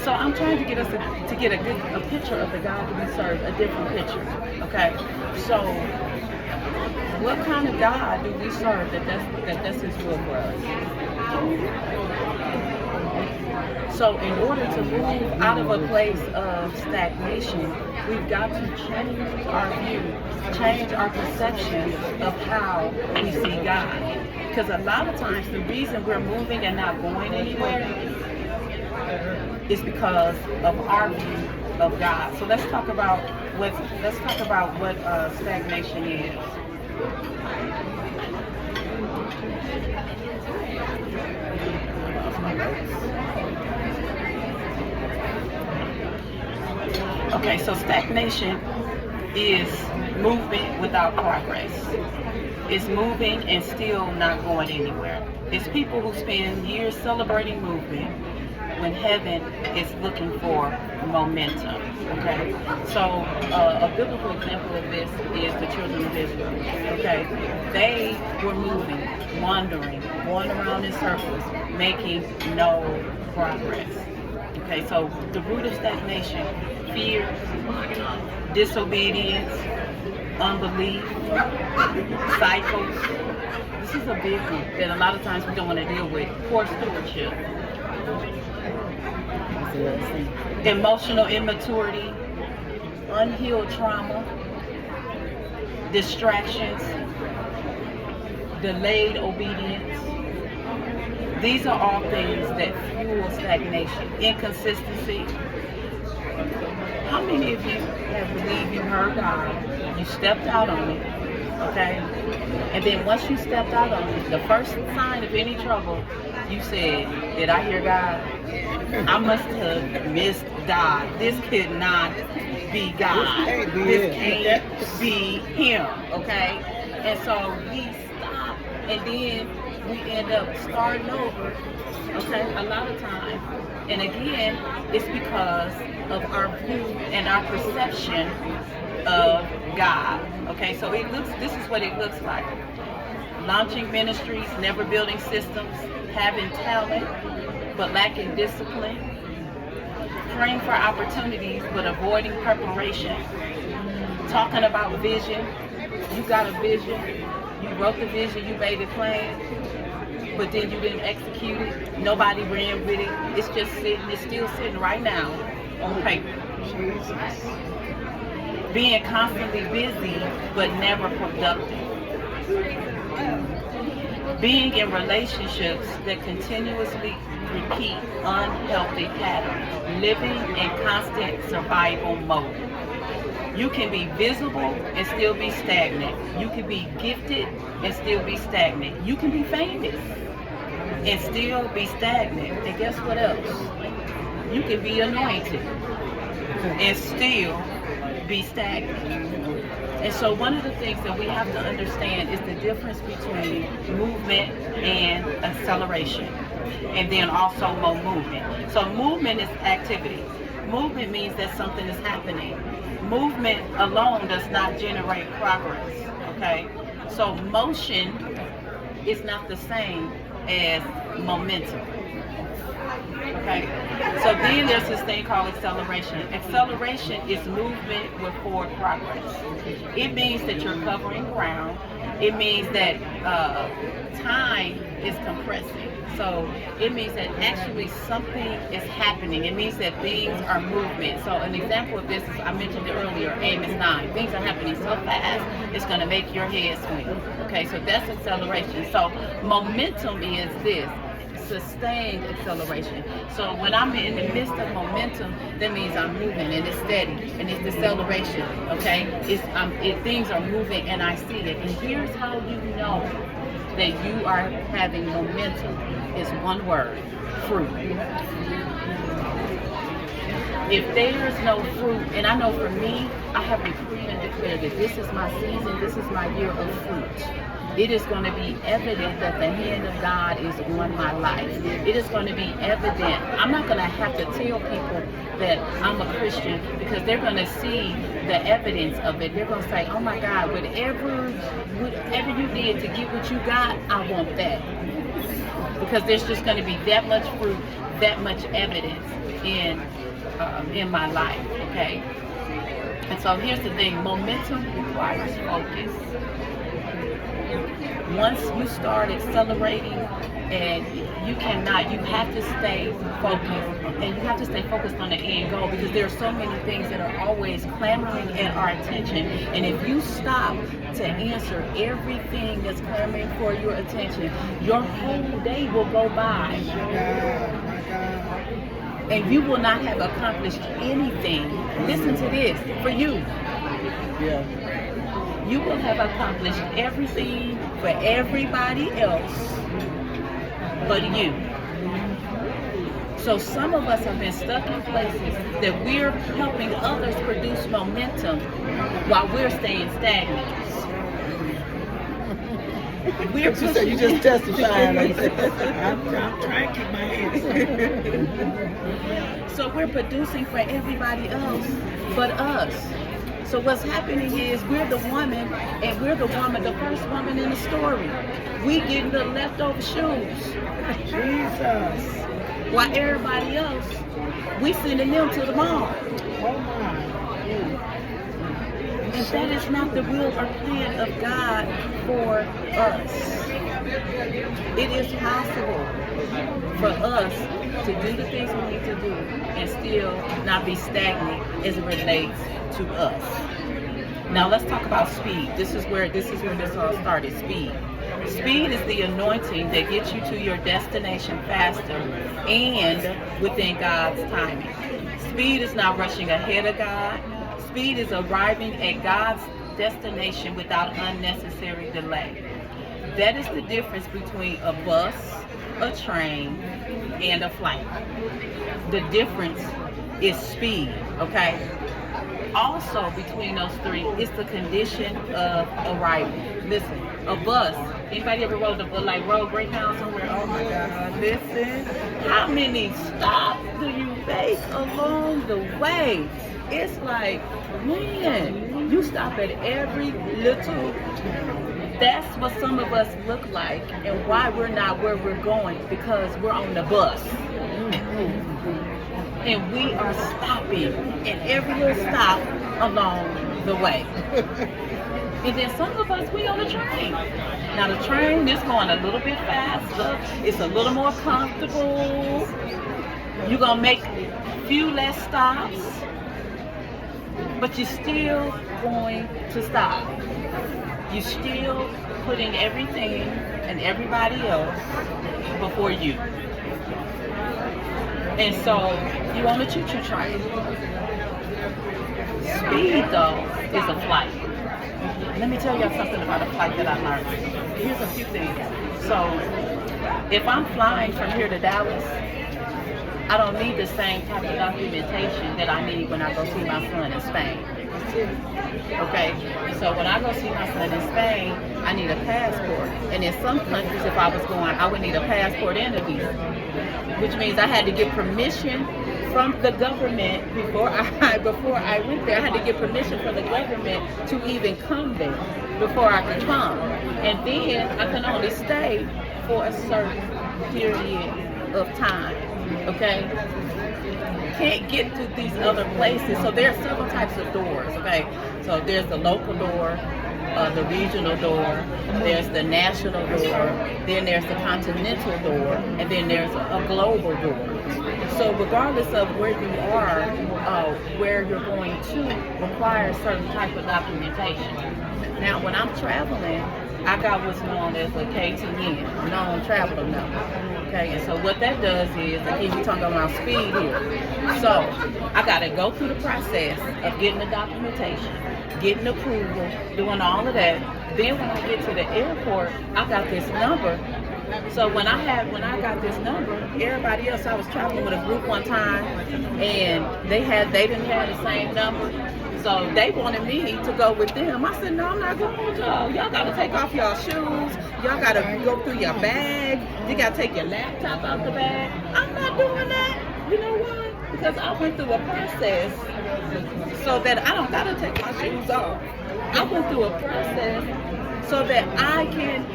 So I'm trying to get us to get a picture of the God that we serve, a different picture. Okay. So what kind of God do we serve that's His will for us? So in order to move out of a place of stagnation, we've got to change our view, change our perception of how we see God. Because a lot of times the reason we're moving and not going anywhere is because of our view of God. So let's talk about what stagnation is. Okay, so stagnation is movement without progress. It's moving and still not going anywhere. It's people who spend years celebrating movement when heaven is looking for momentum. Okay, so a biblical example of this is the children of Israel. Okay, they were moving, wandering, going around in circles, making no progress. Okay, so the root of stagnation: fear, disobedience, unbelief, cycles. This is a big one that a lot of times we don't want to deal with. Poor stewardship, emotional immaturity, unhealed trauma, distractions, delayed obedience. These are all things that fuel stagnation. Inconsistency. How many of you have believed you heard God, you stepped out on it, okay? And then once you stepped out on it, the first sign of any trouble, you said, did I hear God? I must have missed God. This could not be God. This can't be Him, okay? And so we stop, and then we end up starting over, okay, a lot of times. And again, it's because of our view and our perception of God. Okay, so this is what it looks like. Launching ministries, never building systems, having talent, but lacking discipline, praying for opportunities, but avoiding preparation, talking about vision. You got a vision, you wrote the vision, you made it plain, but then you didn't execute it. Nobody ran with it. It's just sitting, it's still sitting right now on paper. Jesus. Being constantly busy, but never productive. Being in relationships that continuously repeat unhealthy patterns. Living in constant survival mode. You can be visible and still be stagnant. You can be gifted and still be stagnant. You can be famous and still be stagnant. And guess what else? You can be anointed and still be stagnant. And so one of the things that we have to understand is the difference between movement and acceleration, and then also movement. So movement is activity. Movement means that something is happening. Movement alone does not generate progress, okay? So motion is not the same as momentum, okay? So then there's this thing called acceleration. Acceleration is movement with forward progress. It means that you're covering ground. It means that time is compressing. So it means that actually something is happening. It means that things are movement. So an example of this is, I mentioned it earlier, Amos 9. Things are happening so fast, it's going to make your head swing. Okay, so that's acceleration. So momentum is this, sustained acceleration. So when I'm in the midst of momentum, that means I'm moving and it's steady and it's deceleration. Okay, things are moving and I see it. And here's how you know that you are having momentum. Is one word: fruit. If there's no fruit, and I know for me, I have decreed and declared that this is my season, this is my year of fruit. It is going to be evident that the hand of God is on my life. It is going to be evident. I'm not going to have to tell people that I'm a Christian, because they're going to see the evidence of it. They're going to say, oh my God, whatever you did to get what you got, I want that. because there's just going to be that much fruit, that much evidence in my life. Okay. And so here's the thing: momentum requires focus. Once you start accelerating, and you have to stay focused, and you have to stay focused on the end goal, because there are so many things that are always clamoring at our attention. And if you stop to answer everything that's clamoring for your attention, your whole day will go by. And you will not have accomplished anything. Listen to this, for you. Yeah. You will have accomplished everything for everybody else but you. So some of us have been stuck in places that we're helping others produce momentum while we're staying stagnant. You just testifying. I'm trying to keep my head. So we're producing for everybody else but us. So what's happening is we're the woman, and we're the first woman in the story. We getting the leftover shoes. Jesus. While everybody else, we sending them to the mall. Oh my. And that is not the will or plan of God for us. It is possible for us to do the things we need to do and still not be stagnant as it relates to us. Now let's talk about speed. This is where this all started. Speed. Speed is the anointing that gets you to your destination faster and within God's timing. Speed is not rushing ahead of God. Speed is arriving at God's destination without unnecessary delay. That is the difference between a bus, a train, and a flight. The difference is speed, okay? Also between those three is the condition of arrival. Listen, a bus, anybody ever rode road Greyhound somewhere? Oh my God, listen. How many stops do you make along the way? It's like, man, you stop at every little. That's what some of us look like, and why we're not where we're going, because we're on the bus. And we are stopping at every little stop along the way. And then some of us, we on the train. Now the train is going a little bit faster. It's a little more comfortable. You're going to make a few less stops, but you're still going to stop. You're still putting everything and everybody else before you. And so you on the choo-choo train. Speed, though, is a flight. Let me tell y'all something about a flight that I learned. Here's a few things. So if I'm flying from here to Dallas, I don't need the same type of documentation that I need when I go see my son in Spain. Okay, so when I go see my son in Spain, I need a passport. And in some countries, if I was going, I would need a passport and a visa, which means I had to get permission from the government before I went there. I had to get permission from the government to even come there before I could come. And then I can only stay for a certain period of time. Okay, can't get to these other places. So there are several types of doors. Okay, so there's the local door, the regional door, there's the national door, then there's the continental door, and then there's a global door. So regardless of where you are, where you're going to requires certain type of documentation. Now when I'm traveling, I got what's known as a KTN, non-traveler number. Okay, and so what that does is, again, we're talking about speed here. So I got to go through the process of getting the documentation, getting approval, doing all of that. Then when I get to the airport, I got this number. So when I got this number, everybody else, I was traveling with a group one time, and they didn't have the same number. So they wanted me to go with them. I said, no, I'm not going with y'all. Y'all got to take off y'all shoes. Y'all got to go through your bag. You got to take your laptop out the bag. I'm not doing that. You know why? Because I went through a process so that I don't got to take my shoes off. I went through a process so that I can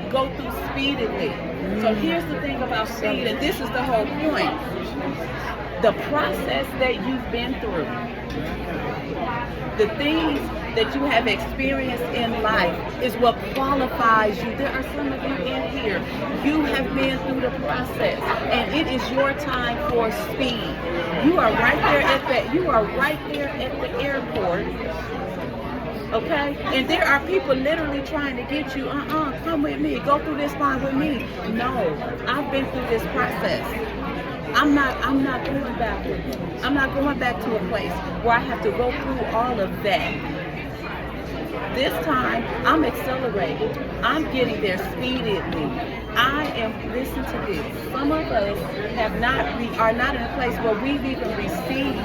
go through speedily. So here's the thing about speed, and this is the whole point. The process that you've been through, the things that you have experienced in life is what qualifies you. There are some of you in here, you have been through the process, and it is your time for speed. You are right there at the airport. Okay? And there are people literally trying to get you, come with me, go through this line with me. No, I've been through this process. I'm not going backwards. I'm not going back to a place where I have to go through all of that. This time, I'm accelerating. I'm getting there speedily. Listen to this. Some of us are not in a place where we've even received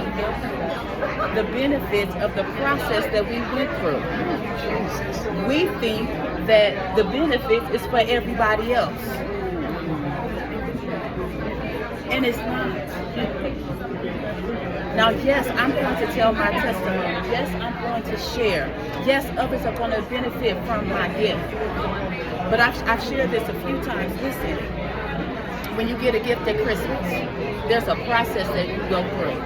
the benefits of the process that we went through. We think that the benefits is for everybody else. And it's not. Now, yes, I'm going to tell my testimony. Yes, I'm going to share. Yes, others are going to benefit from my gift. But I've shared this a few times. Listen, when you get a gift at Christmas, there's a process that you go through.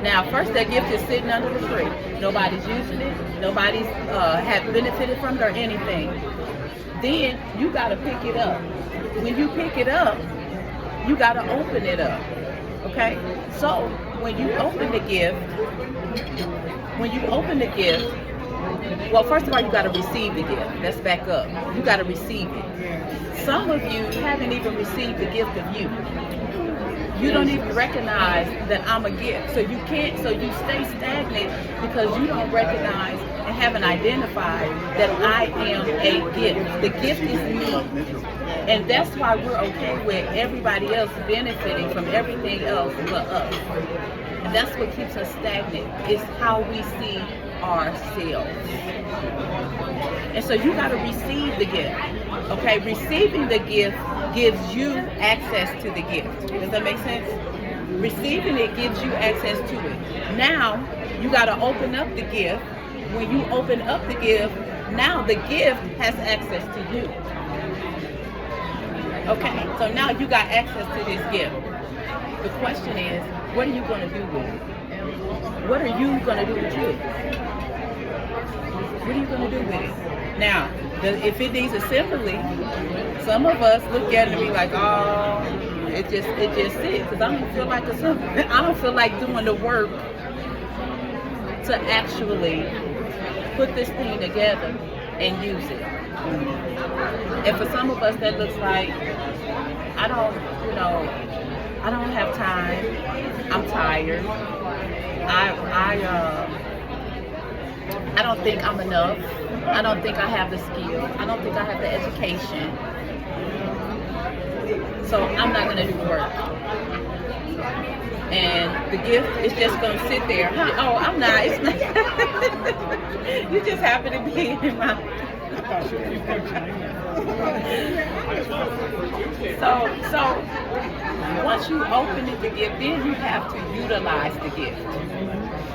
Now, first, that gift is sitting under the tree. Nobody's using it. Nobody's have benefited from it or anything. Then you got to pick it up. When you pick it up, you got to open it up. Okay? So, when you open the gift, well, first of all, you got to receive the gift. Let's back up. You got to receive it. Some of you haven't even received the gift of you. You don't even recognize that I'm a gift. So you stay stagnant because you don't recognize and haven't identified that I am a gift. The gift is me. And that's why we're okay with everybody else benefiting from everything else but us. And that's what keeps us stagnant, is how we see ourselves. And so you got to receive the gift. Okay, receiving the gift gives you access to the gift. Does that make sense? Receiving it gives you access to it. Now, you got to open up the gift. When you open up the gift, now the gift has access to you. Okay, so now you got access to this gift. The question is, what are you going to do with it? What are you going to do with you? What are you going to do with it? Now, if it needs assembly, some of us look at it and be like, oh, it just sits, because I don't feel like assembly. I don't feel like doing the work to actually put this thing together and use it. And for some of us, that looks like, I don't have time. I'm tired. I don't think I'm enough. I don't think I have the skill. I don't think I have the education. So I'm not going to do the work. And the gift is just going to sit there. Oh, I'm not. It's not. You just happen to be in my... So once you open the gift, then you have to utilize the gift.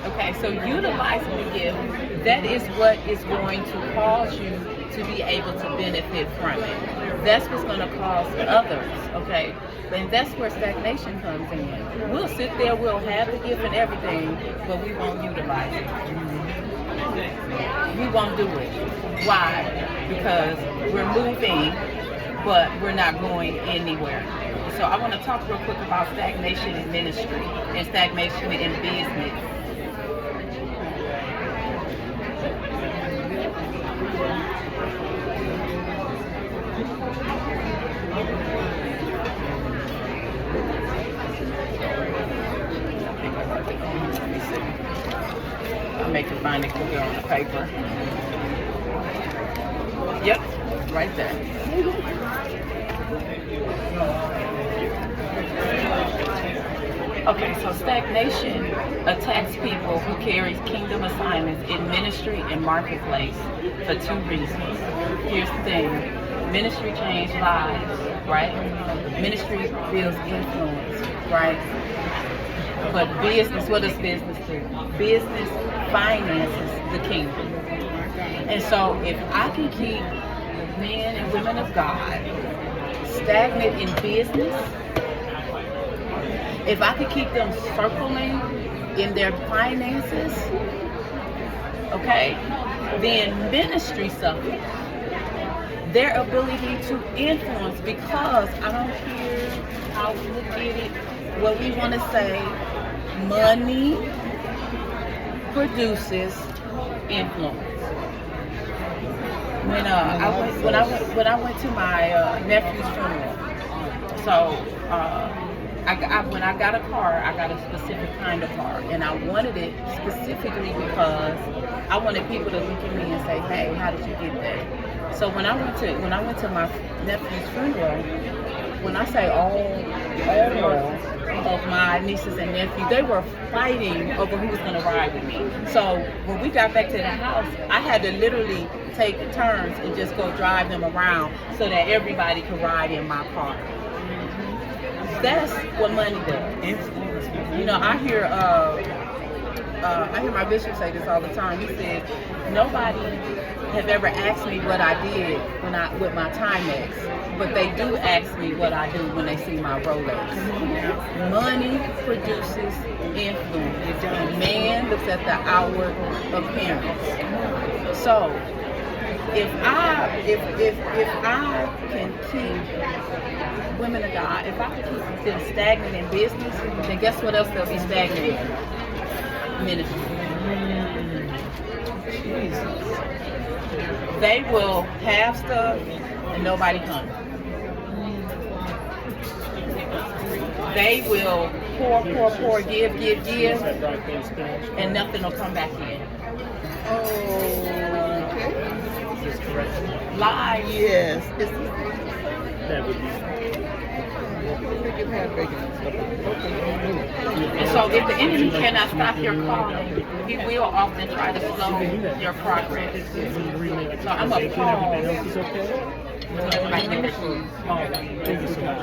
Okay, so utilizing the gift, that is what is going to cause you to be able to benefit from it. That's what's going to cause others, okay? And that's where stagnation comes in. We'll sit there, we'll have the gift and everything, but we won't utilize it. We won't do it. Why? Because we're moving, but we're not going anywhere. So I want to talk real quick about stagnation in ministry and stagnation in business. I'll make it find it quicker on the paper. Yep, right there. Okay, so stagnation attacks people who carry kingdom assignments in ministry and marketplace for two reasons. Here's the thing. Ministry changes lives, right? Ministry builds influence, right? But business, what does business do? Business finances the kingdom. And so if I can keep men and women of God stagnant in business, if I could keep them circling in their finances, okay, then ministry suffers. Their ability to influence, because I don't care how we look at it, what we want to say, money produces influence. When I went to my nephew's funeral, so when I got a car, I got a specific kind of car, and I wanted it specifically because I wanted people to look at me and say, "Hey, how did you get that?" So when I went to my nephew's funeral, when I say all of my nieces and nephews, they were fighting over who was going to ride with me. So when we got back to the house, I had to literally take turns and just go drive them around so that everybody could ride in my car. That's what money does. You know, I hear my bishop say this all the time. He says, nobody have ever asked me what I did with my Timex, but they do ask me what I do when they see my Rolex. Money produces influence. Man looks at the outward appearance. So if I can keep women of God, if I can keep them stagnant in business, then guess what else they'll be stagnant in? Ministry. Jesus. They will have stuff and nobody comes. They will pour, give, and nothing will come back in. Is this correct? Lies. Yes. That would be. And so if the enemy cannot stop your calling, he will often try to slow your progress. So I'm a pause. Everything else is okay? Everybody get their shoes. Thank you so much.